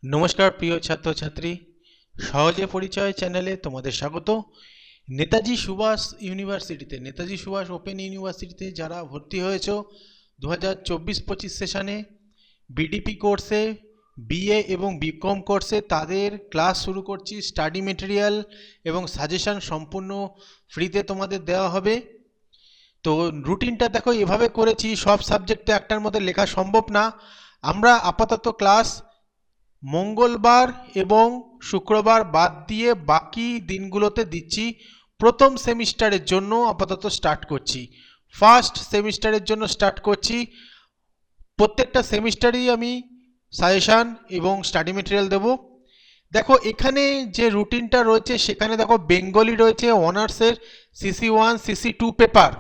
নমস্কার প্রিয় ছাত্রছাত্রী, সহজে পরিচয় চ্যানেলে তোমাদের স্বাগত। নেতাজি সুভাষ ওপেন ইউনিভার্সিটিতে যারা ভর্তি হয়েছো 2024-25 সেশনে বিডিপি কোর্সে, বিএ এবং বিকম কোর্সে, তাদের ক্লাস শুরু করছি। স্টাডি মেটেরিয়াল এবং সাজেশন সম্পূর্ণ ফ্রিতে তোমাদের দেওয়া হবে। তো রুটিনটা দেখো এভাবে করেছি, সব সাবজেক্টে একটার মধ্যে লেখা সম্ভব না। আমরা আপাতত ক্লাস মঙ্গলবার এবং শুক্রবার বাদ দিয়ে বাকি দিনগুলোতে দিচ্ছি। প্রথম সেমিস্টারের জন্য আপাতত স্টার্ট করছি, ফার্স্ট সেমিস্টারের জন্য স্টার্ট করছি। প্রত্যেকটা সেমিস্টারেই আমি সাজেশান এবং স্টাডি মেটেরিয়াল দেব। দেখো এখানে যে রুটিনটা রয়েছে সেখানে দেখো বেঙ্গলি রয়েছে অনার্সের CC1 CC2 পেপার,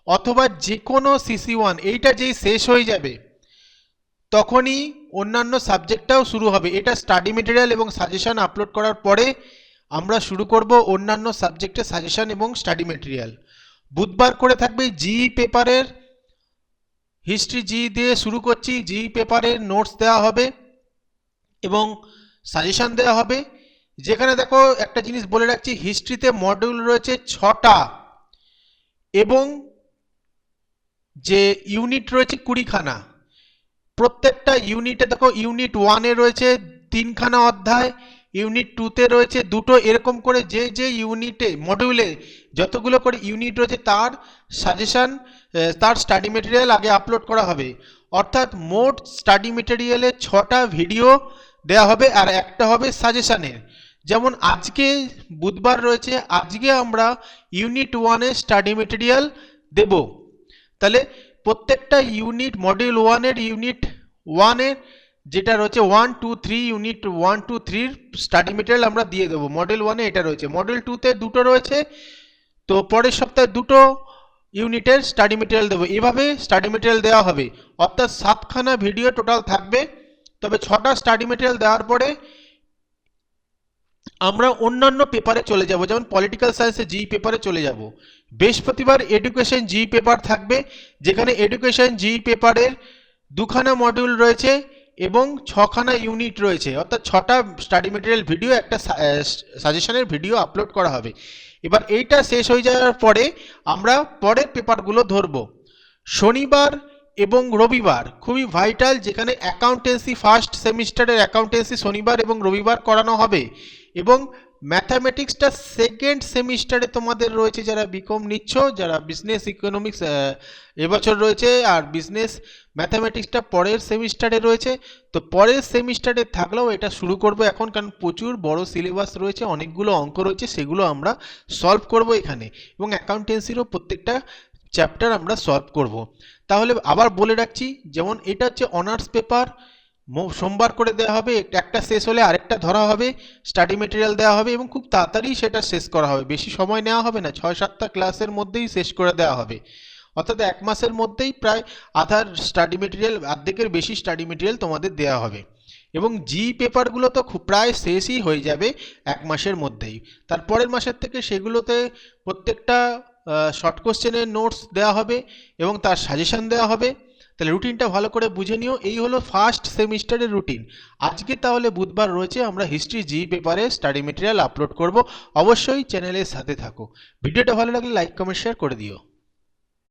অথবা যে কোনো CC1, এইটা যেই শেষ হয়ে যাবে তখনই অন্যান্য সাবজেক্টটাও শুরু হবে। এটা স্টাডি মেটেরিয়াল এবং সাজেশন আপলোড করার পরে আমরা শুরু করব অন্যান্য সাবজেক্টের সাজেশন এবং স্টাডি মেটেরিয়াল। বুধবার করে থাকবে জিই পেপারের হিস্ট্রি, জিই দিয়ে শুরু করছি। জিই পেপারের নোটস দেওয়া হবে এবং সাজেশন দেওয়া হবে। যেখানে দেখো একটা জিনিস বলে রাখছি, হিস্ট্রিতে মডিউল রয়েছে 6টা এবং যে ইউনিট রয়েছে 20খানা। প্রত্যেকটা ইউনিটে দেখো ইউনিট 1-এ রয়েছে 3খানা অধ্যায়, ইউনিট 2-তে রয়েছে 2টো, এরকম করে যে যে ইউনিটে মডিউলে যতগুলো করে ইউনিট রয়েছে তার সাজেশন, তার স্টাডি মেটেরিয়াল আগে আপলোড করা হবে। অর্থাৎ মোট স্টাডি মেটেরিয়ালে 6টা ভিডিও দেওয়া হবে আর একটা হবে সাজেশনের। যেমন আজকে বুধবার রয়েছে, আজকে আমরা ইউনিট 1-এর স্টাডি মেটেরিয়াল দেব। তাহলে প্রত্যেকটা ইউনিট মডিউল 1-এর ইউনিট 1-এর যেটা রয়েছে 1, 2, 3, ইউনিট 1, 2, 3-র স্টাডি মেটেরিয়াল আমরা দিয়ে দেবো। মডিউল 1-এ এটা রয়েছে, মডিউল 2-তে 2টো রয়েছে, তো পরের সপ্তাহে 2টো ইউনিটের স্টাডি মেটেরিয়াল দেবো। এভাবে স্টাডি মেটেরিয়াল দেওয়া হবে, অর্থাৎ 7খানা ভিডিও টোটাল থাকবে। তবে 6টা স্টাডি মেটেরিয়াল দেওয়ার পরে আমরা অন্যান্য পেপারে চলে যাব, যেমন পলিটিক্যাল সায়েন্সে জিই পেপারে চলে যাব। বৃহস্পতিবার এডুকেশন জিই পেপার থাকবে, যেখানে এডুকেশন জিই পেপারের 2খানা মডিউল রয়েছে এবং 6খানা ইউনিট রয়েছে, অর্থাৎ 6টা স্টাডি মেটেরিয়াল ভিডিও, একটা সাজেশনের ভিডিও আপলোড করা হবে। এবার এইটা শেষ হয়ে যাওয়ার পরে আমরা পরের পেপারগুলো ধরব। শনিবার এবং রবিবার খুবই ভাইটাল, যেখানে অ্যাকাউন্টেন্সি ফার্স্ট সেমিস্টারের অ্যাকাউন্টেন্সি শনিবার এবং রবিবার করানো হবে। এবং ম্যাথামেটিক্সটা সেকেন্ড সেমিস্টারে তোমাদের রয়েছে, যারা বিকম নিচ্ছ, যারা বিজনেস ইকোনমিক্স এবছর রয়েছে, আর বিজনেস ম্যাথামেটিক্সটা পরের সেমিস্টারে রয়েছে। তো পরের সেমিস্টারে থাকলেও এটা শুরু করব এখন, কারণ প্রচুর বড় সিলেবাস রয়েছে, অনেকগুলো অঙ্ক রয়েছে, সেগুলো আমরা সলভ করব এখানে, এবং অ্যাকাউন্টেন্সিরও প্রত্যেকটা চ্যাপ্টার আমরা সলভ করব। তাহলে আবার বলে রাখছি, যেমন এটা হচ্ছে অনার্স পেপার, সোমবার করে দেওয়া হবে, একটা শেষ হলে আরেকটা ধরা হবে, স্টাডি মেটেরিয়াল দেওয়া হবে এবং খুব তাড়াতাড়ি সেটা শেষ করা হবে। বেশি সময় নেওয়া হবে না, 6-7টা ক্লাসের মধ্যেই শেষ করে দেওয়া হবে। অর্থাৎ 1 মাসের মধ্যেই প্রায় আধার স্টাডি মেটেরিয়াল, অর্ধেকের বেশি স্টাডি মেটেরিয়াল তোমাদের দেওয়া হবে। এবং জি পেপারগুলো তো খুব প্রায় শেষই হয়ে যাবে 1 মাসের মধ্যেই। তারপরের মাসের থেকে সেগুলোতে প্রত্যেকটা শর্ট কোশ্চেনের নোটস দেওয়া হবে এবং তার সাজেশন দেওয়া হবে। তাহলে রুটিনটা ভালো করে বুঝে নিও। এই হলো ফার্স্ট সেমিস্টারের রুটিন। আজকে তাহলে বুধবার রয়েছে, আমরা হিস্ট্রি জি পেপারে স্টাডি মেটেরিয়াল আপলোড করব। অবশ্যই চ্যানেলের সাথে থাকো। ভিডিওটা ভালো লাগলে লাইক কমেন্ট শেয়ার করে দিও।